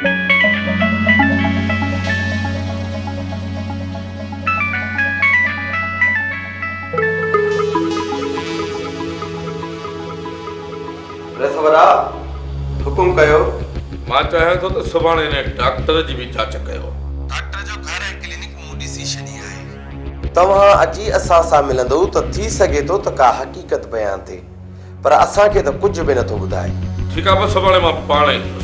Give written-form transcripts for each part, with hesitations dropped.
रसवरा हुकुम कयो। मां चाहियां थो त सुभाणे ने डॉक्टर जी भी जांच कयो। डॉक्टर जो घर ऐं क्लिनिक मूं ॾिसी छॾी आहे। तव्हां अची असां सां मिलंदो त थी सघे थो त का हक़ीक़त बयान थिए, पर असांखे त कुझु बि नथो ॿुधाए। ठीकु आहे, बसि सुभाणे मां पाण ईंदुसि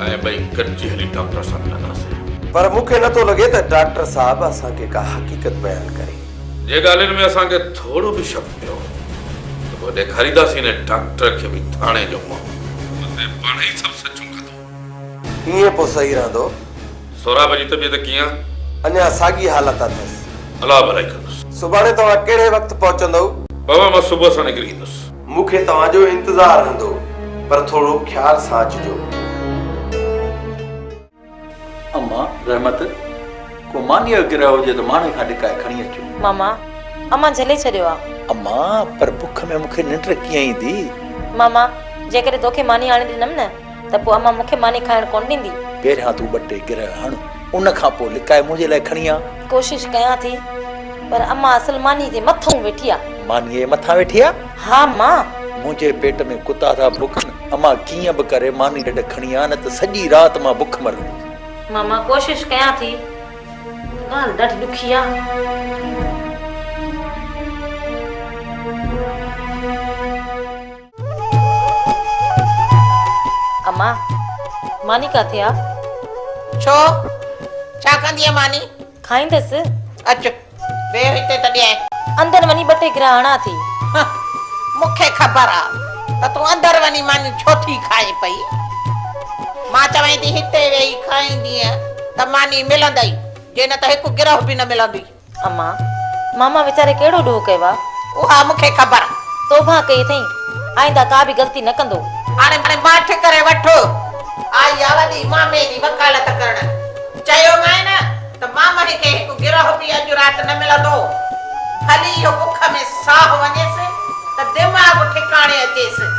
ऐं ॿई गॾिजी हली डॉक्टर सां मिलंदासीं। पर मूंखे नथो लॻे त डॉक्टर साहब असांखे का हक़ीक़त बयान करे। जे ॻाल्हियुनि में असांखे थोरो बि शक पियो त पोइ ॾेखारींदासीं न डॉक्टर खे बि थाणे जो मुंहुं, उते पाण ई सभु सचूं कंदो। ईअं पोइ सही रहंदो। सौराब जी तबियत कीअं? अञा साॻी हालत अथसि। अलाह भलाई कंदुसि। सुभाणे तव्हां कहिड़े वक़्तु पहुचंदव? बाबा मां सुबुह सां निकिरी ईंदुसि। मूंखे तव्हांजो इंतज़ारु रहंदो, पर थोरो ख़्याल सां अचिजो। अम्मा रहमत को मानी गिरह हुजे त माणे खां ॾिकाए खणी अचो। मामा अम्मा झले छॾियो आहे। अम्मा पर बुख में मूंखे निंड कीअं ईंदी? मामा जेकॾहिं तोखे मानी आणे ॾिनमि न त पोइ अम्मा मूंखे मानी खाइण कोन ॾींदी। पहिरियां तूं 2 टे गिरह हण, उन खां पोइ लिकाए मुंहिंजे लाइ खणी आ। कोशिश कयां थी, पर अम्मा असल मानी जे मथां वेठी आहे। मानीअ जे मथां वेठी आ? हा मां। मुंहिंजे पेट में कुता था भुखनि, अम्मा कीअं बि करे मानी ॾेढ खणी आ, न त सॼी राति मां बुख मरंदी। मामा कोशिश कयां थी, ॻाल्हि ॾाढी ॾुखी आहे। अम्मा मानी काथे आहे? छो छा कंदी आहे मानी? खाईंदसि। अच वे हिते त ॾिए। अंदर वञी 2 टे गिरह हणा थी। मूंखे ख़बर आहे त तूं अंदर वञी मानी छो थी खाए पई। मां चवां थी हिते वेही खाईंदीअ त मानी मिलंदई, जे न त हिकु गिरह बि न मिलंदी। अम्मा मामा वीचारे कहिड़ो ॾोह कयो आहे? उहा मूंखे ख़बर आहे। तोबा कई अथई, आइंदा का बि ग़लती न कंदो। हाणे माठ करे वठो, आई आहे वॾी मामे जी वकालत करण। चयोमांइ न त मामनि खे हिकु गिरह बि अॼु राति न मिलंदो। हली इहो बुख में साह वञेसि त दिमाग़ ठिकाणे अचेसि।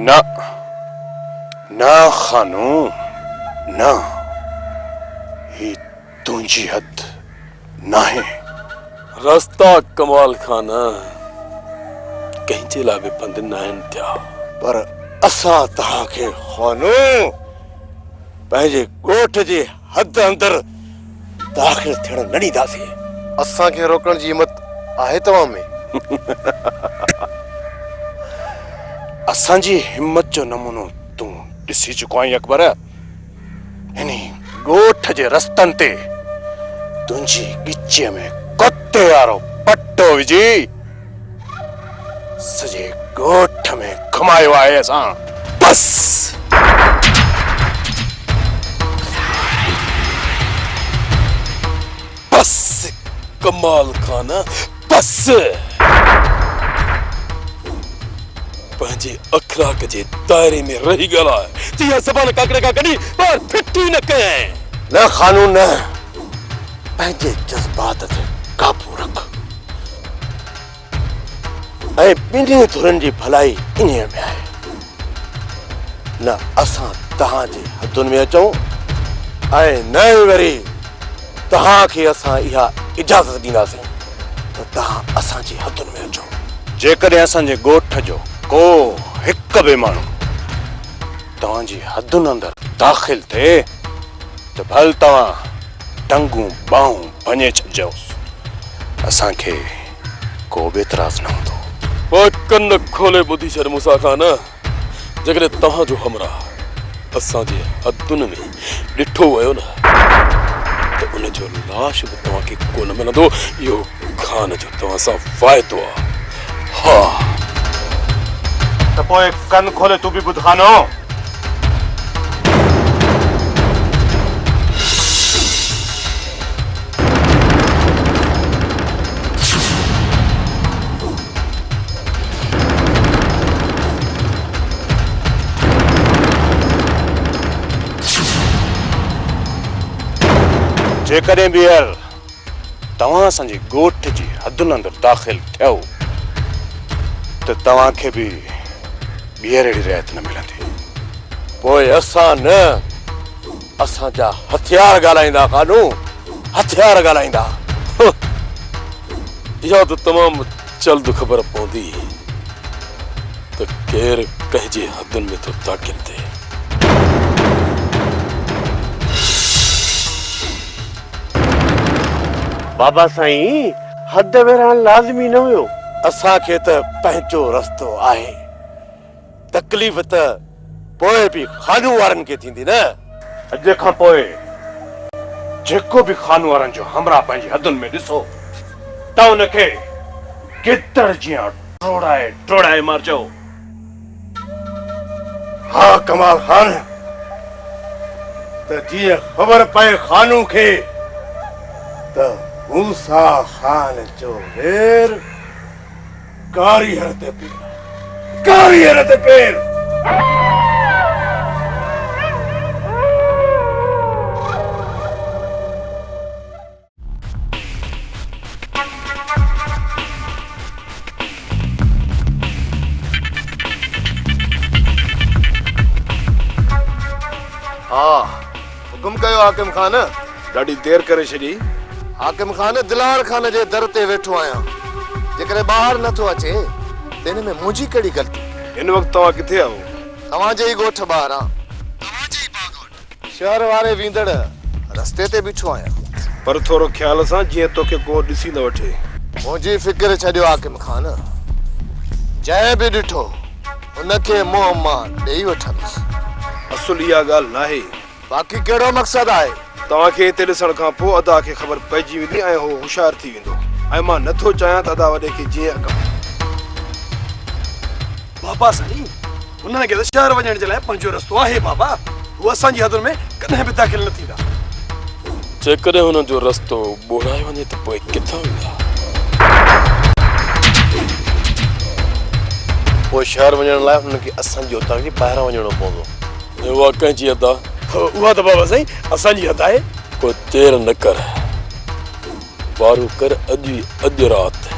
ना ना खानू ना, ही तुंहिंजी हद नाहे। रास्ता कमाल खाना कंहिंजे लाइ बि बंदि न आहिनि थिया, पर असां तव्हांखे खानू पंहिंजे ॻोठ जे हद अंदर दाख़िल थियण न ॾींदासीं। असांखे रोकण जी हिमत आहे तव्हां में? असांजी हिम्मत जो नमूनो तूं ॾिसी चुको आहीं अकबर। हिन ॻोठ जे रस्तनि ते तुंहिंजी गिचीअ में कुते वारो पटो विझी सॼे ॻोठ में घुमायो आहे असां। बस बस कमाल खाना बस। पंहिंजे अखलाक जे दायरे में रही ॻाल्हाए, जीअं ज़बान काकड़े खां कढी ॿाहिरि फिटी न कयईं। न खानू न पंहिंजे जज़्बात ते काबू रख ऐं ॿिन्ही धुरनि जी भलाई इन में आहे न असां तव्हांजे हदुनि में अचूं ऐं न वरी तव्हांखे असां इहा इजाज़त ॾींदासीं त तव्हां असांजी हदुनि में अचो जेकॾहिं असांजे ॻोठ जो को हिकु बि माण्हू तव्हांजी हदुनि अंदरि दाख़िल थिए त भल तव्हां टंगूं ॿाहूं भञे छॾिजोसि असांखे को बि एतिराज़ न हूंदो पोइ कन खोले ॿुधी छॾ मूंसां खान जेकॾहिं तव्हांजो हमराह असांजे हदुनि में ॾिठो वियो न त उनजो लाश बि तव्हांखे कोन मिलंदो इहो खान जो तव्हां सां वाइदो आहे हा त पोइ कन खोले तूं बि ॿुध खानो जेकॾहिं ॿीहर तव्हां असांजी ॻोठ जी हदुनि अंदरि दाख़िल थियो त तव्हांखे बि ॿीहर अहिड़ी रिआयत न मिलंदी पोइ असां न असांजा हथियार ॻाल्हाईंदा कानू हथियार ॻाल्हाईंदा इहा त तमामु जल्द ख़बर पवंदी त केरु कंहिंजे हदुनि में थो दाख़िल थिए बाबा साईं हद में रहण लाज़मी न हुयो असांखे त पंहिंजो रस्तो आहे तकलीफ़ त पोइ बि खानू वारनि खे थींदी न अॼु खां पोइ जेको बि खानू वारनि जो हमराह पंहिंजी हदुनि में ॾिसो त उनखे गिदड़ जीअं टोड़ाए मारजो हा कमाल खान त जीअं ख़बर पए खानू खे त मूसा खान जो वेर कारी हर ते पेर हाँ हुकुम कयो हाकिम खान ॾाढी देर करे छॾी हाकिम खान दिलार खान जे दर ते वेठो आहियां जेकॾहिं ॿाहिरि नथो अचे त हिन में मुंहिंजी कहिड़ी ग़लती हिन वक़्तु तव्हां किथे आहियो तव्हांजे ई ॻोठ ॿाहिरां तव्हांजे ई बाग़ शहर वारे वींदड़ रस्ते ते बीठो आहियां पर थोरो ख़्याल सां जीअं तोखे को ॾिसी न वठे मुंहिंजी फिक्र छॾियो हाकिम खान जंहिं बि ॾिठो उनखे मुंहुं मां ॾेई वठंदुसि असुल इहा ॻाल्हि नाहे बाक़ी कहिड़ो मक़सदु आहे तव्हांखे हिते ॾिसण खां पोइ अदा खे ख़बर पइजी वेंदी ऐं हू होशियारु थी वेंदो ऐं मां नथो चाहियां त अदा वॾे खे जीअं बाबा साईं उन्हनि खे त शहर वञण जे लाइ पंहिंजो रस्तो आहे बाबा हू असांजी हदुनि में कॾहिं बि दाख़िल न थींदा जेकॾहिं हुननि जो रस्तो ॿोड़ाए वञे त पोइ किथां वेंदा पोइ शहर वञण लाइ हुननि खे असांजी उतां खे ॿाहिरां वञणो पवंदो उहा कंहिंजी अदा उहा त बाबा साईं असांजी हद आहे कोई देर न कर वारो कर अॼु राति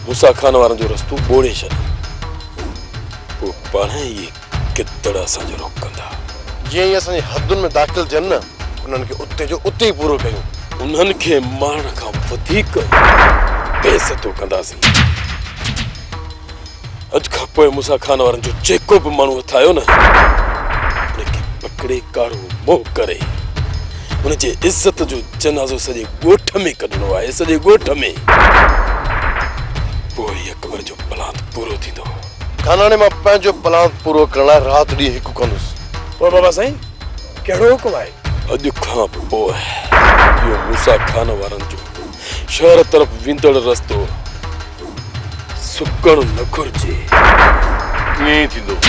मूसा खान वारनि जो रस्तो ॿोड़े छॾ पोइ पाण ई किदड़ असांजो रोक कंदा जीअं ई असांजी हदुनि में दाख़िल थियनि न उन्हनि खे उते जो उते ई पूरो कयूं उन्हनि खे मारण खां वधीक बेइज़तो कंदासीं अॼु खां पोइ मूसा खान वारनि जो जेको बि माण्हू हथ आयो न उनखे पकड़े कारो मोह करे उनजे इज़त जो जनाज़ो सॼे ॻोठ में कढणो आहे सॼे ॻोठ में पोइ अकबर जो प्लान पूरो थींदो खानाने मां पंहिंजो प्लान पूरो करण लाइ राति ॾींहुं हिकु कंदुसि पोइ बाबा साईं कहिड़ो हुकुम आहे अॼु खां पोइ इहो मूसा खान वारनि जो शहर तरफ़ वेंदड़ रस्तो सुकण न घुरिजे ईअं ई थींदो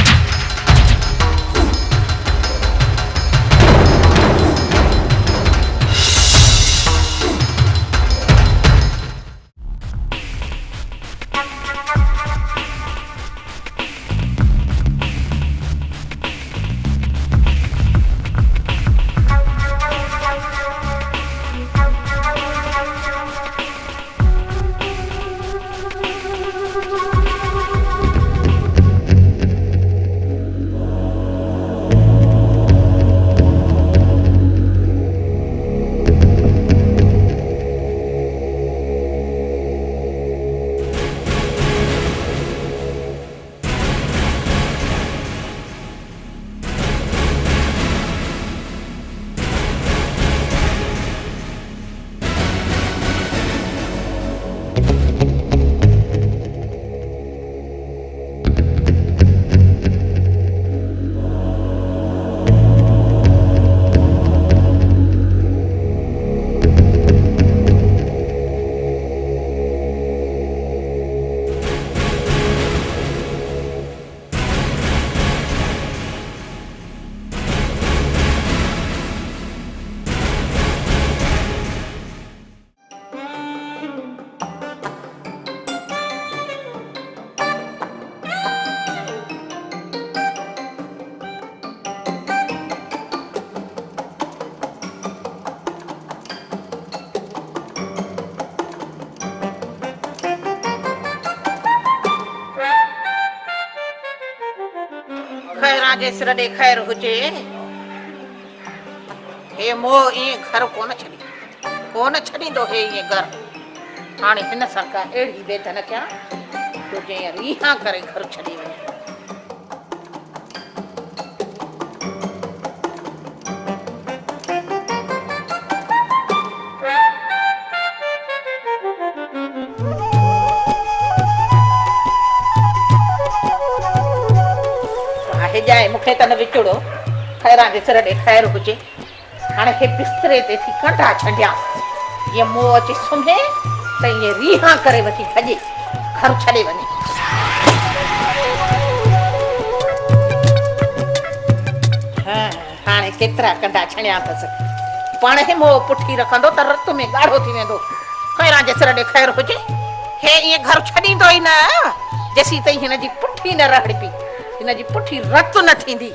जे सिर ॾे ख़ैर हुजे हे मोह ईअं घर कोन छॾींदो हे ईअं घर। हाणे हिन सां का अहिड़ी बेदन कयां जो जीअं रीहा करे घर छॾी वञे। जाए मूंखे त न विचुड़ो खैरां जे सिर ॾे ख़ैर हुजे। हाणे हे बिस्तरे ते थी कंढा छॾियां जीअं मोह अची सुम्हे त ईअं रीहा करे वठी भॼे घर छॾे वञे। हाणे केतिरा कंढा छणिया अथसि। पाण हे मोह पुठी रखंदो त रत में ॻाढ़ो थी वेंदो। खैरां जे सिर ॾे ख़ैर हुजे हे ईअं घर छॾींदो ई न जेसीं ताईं हिन जी पुठी न रहड़बी, हिन जी पुठी रत न थींदी।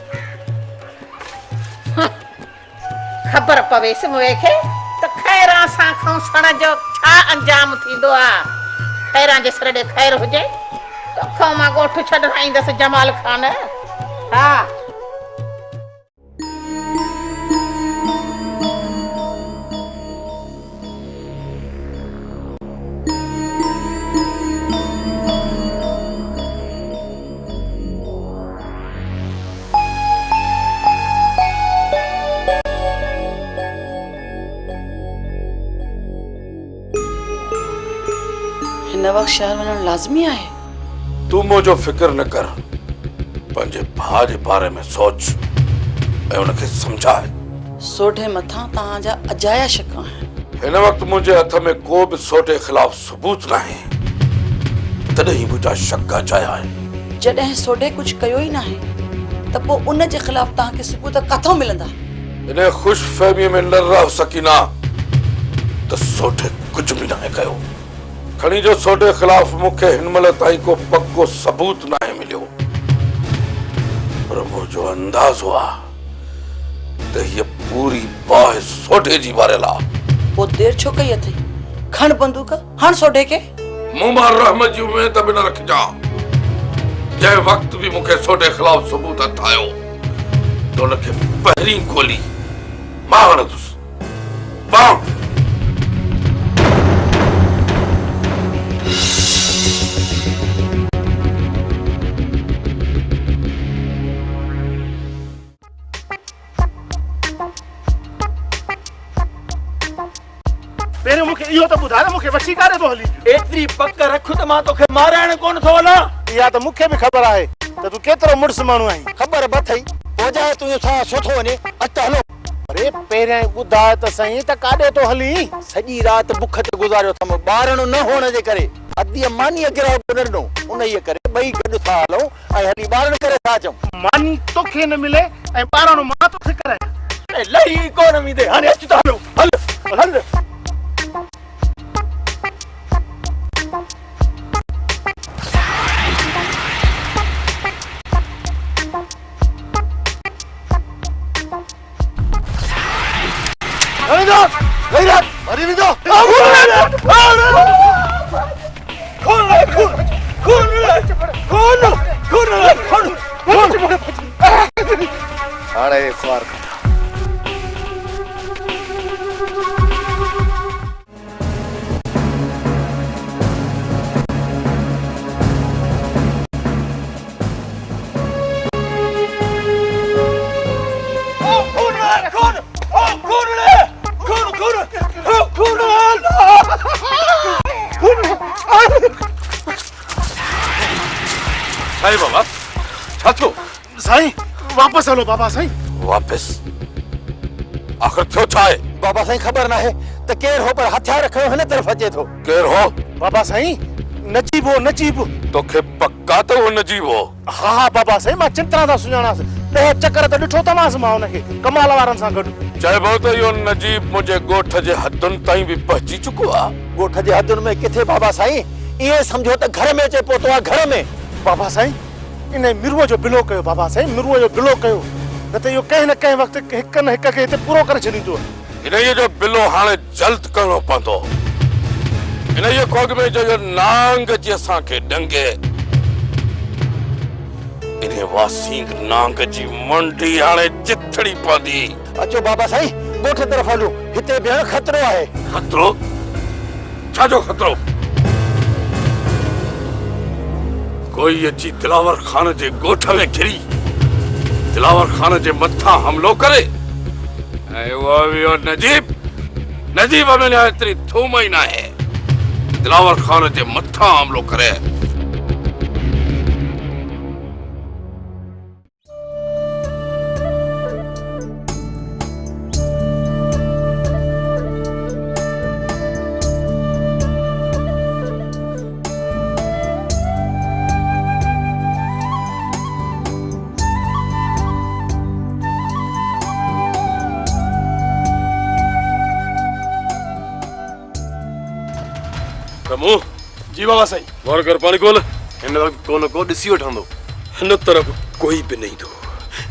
ख़बर पवेसि मुए खे त खैरां सां खौसण जो छा अंजाम थींदो आहे। खैरां जे सिर ॾे ख़ैर हुजे त अखों मां ॻोठ छॾाईंदसि जमाल ख़ान। हा हिन वक्त शहर वञण लाज़मी आहे। तू मुझो फिक्र न कर, पंहिंजे भाउ जे बारे में सोच ऐं उनखे सम्झाए। सोढे मथां तव्हांजा अजाया शक आहिनि। हिन वक्त मुंहिंजे हथ में को बि सोढे खिलाफ सबूत न आहे, तॾहिं मुंहिंजा शक अजाया आहिनि। जॾहिं सोढे कुझु कयो ई न आहे त पोइ उन जे खिलाफ तव्हांखे सबूत किथां मिलंदा? इन ख़ुश फहमीअ में न रह सकीना त सोढे कुझु बि न कयो। खणी जो सोढे खिलाफ मूंखे हिन महिल ताईं को पक्को सबूत न आहे मिलियो, पर मुंहिंजो अंदाज़ो आहे त हीअ पूरी बाहि सोढे जी वारियल आहे। पोइ देर छो कई अथई? खण बंदूक, हण सोढे खे। मूं मां रहमत जी उमेद बि न रखिजा। जंहिं वक्त बि मूंखे सोढे खिलाफ सबूत हथ आयो त उनखे पहिरीं गोली मां हणंदुसि। पहिरियों मूंखे इहो त ॿुधाए त मूंखे वठी कारे थो हली? एतिरी पक रख त मां तोखे माराइण कोन थो वञा। इहा त मूंखे बि ख़बर आहे त तूं केतिरो मुड़ुस माण्हू आहीं। ख़बर बि अथई पोइ तूं छा सुठो वञे। अच हलो। अरे पहिरियां ॿुधाए त सही त काॾे थो हली? सॼी राति बुख ते गुज़ारियो अथमि ॿारण न हुअण जे करे। अधीअ मानीअ गिराव न ॾिनो, उन ई करे ॿई गॾु था हलूं ऐं हली ॿारण करे था अचूं। मानी तोखे न मिले ऐं ॿारण मां तोखे करायां। लही कोन ईंदे। हाणे अच था हलो। हल हल। हाणे ख्वार साईं बाबा छा थियो? साईं वापस हलो बाबा साईं। वापस? आखिर थियो छा आहे? बाबा साईं ख़बर न आहे त केरु हो, पर हथियार खयो हिन तरफ़ अचे थो। केरु हो? बाबा साईं नजीब हो। नजीब तोखे पक्का त वो नजीब हो? हा हा बाबा साईं मां चिंता सां सुञाणासि। 10 चक्कर त ॾिठो तमासि मां हुनखे कमाल वारनि सां गॾु। चइबो त इहो नजीब मुंहिंजे ॻोठ जे हदुनि ताईं बि पहुची चुको आहे। ॻोठ जे हदुनि में किथे बाबा साईं? ईअं सम्झो त घर में अचे पहुतो आहे। घर में बाबा साईं इन मिरुअ जो बिलो कयो। बाबा साईं मिरुअ जो बिलो कयो, न त इहो कंहिं न कंहिं वक़्तु हिक न हिक खे हिते पूरो करे छॾींदो। इन्हीअ जो बिलो हाणे जल्द करणो पवंदो। इन्हीअ खोग में जो नांग जी असांखे डंगे इन्हें वासींग नांग जी मंडी हाणे चिथड़ी पवंदी। अचो बाबा साईं ॻोठ तरफ़ हलूं, हिते भेण ख़तरो आहे। खतरो? छाजो खतरो? कोई अची दिलावर खान जे ॻोठ में घिरी दिलावर खान जे मथा हमलो करे ऐं उहो वियो नजीब नजीब में एतिरी थूम ई न आहे दिलावर खान जे मथा हमलो करे। रमू जी बाबा साईं। गौर कर पानी खोल। हिन वक्त कोन को ॾिसी वठंदो। हिन तरफ़ कोई भी नहीं थो।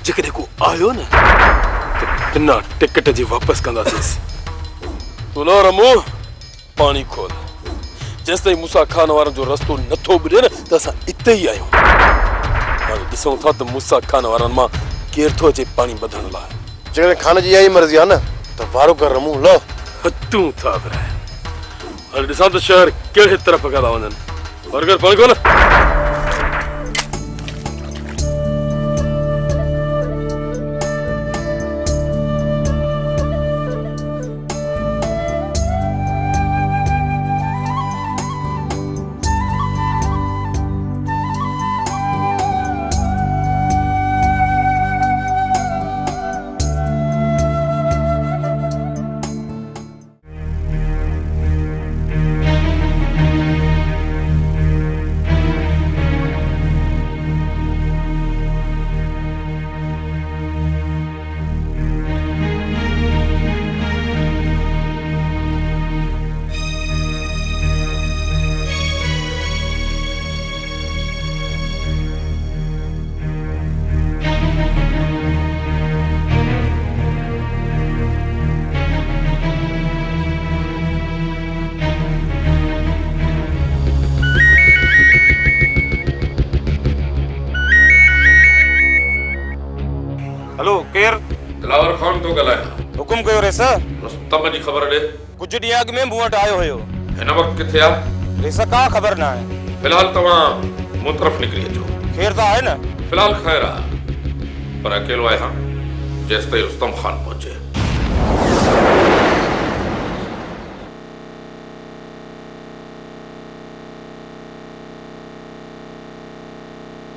जेकॾहिं को आयो न त बिना टिकट जे वापस कंदासीं। तू लो रमू पानी खोल। जेस ताईं मूसा खान वारनि जो रस्तो नथो ॿुधे न त असां इते ई आहियूं। हाणे ॾिसूं था त मूसा खान वारनि मां केरु थो अचे पानी ॿधण लाइ। जेकॾहिं खान जी इहा ई मर्ज़ी आहे न त वारो कर रमू लो। हथूं था विराए। हाणे ॾिसां त शहर कहिड़े तरफ़ था वञनि। बर्गर पानी खोल। हेलो केर? दिलावर खान तो ॻाल्हायां। हुकुम कयो रेसा। रुस्तम जी ख़बर ॾे। कुछ ॾींहं अॻु में मूं वटि आयो हुयो। हिन वक्त किथे आहे? रेसा का ख़बर न आहे। फिलहाल तव्हां मूं तरफ़ निकिरी अचो। खैर त आहे न? फिलहाल ख़ैर आहे पर अकेलो आहियां जेसि ताईं रुस्तम खान पहुचे।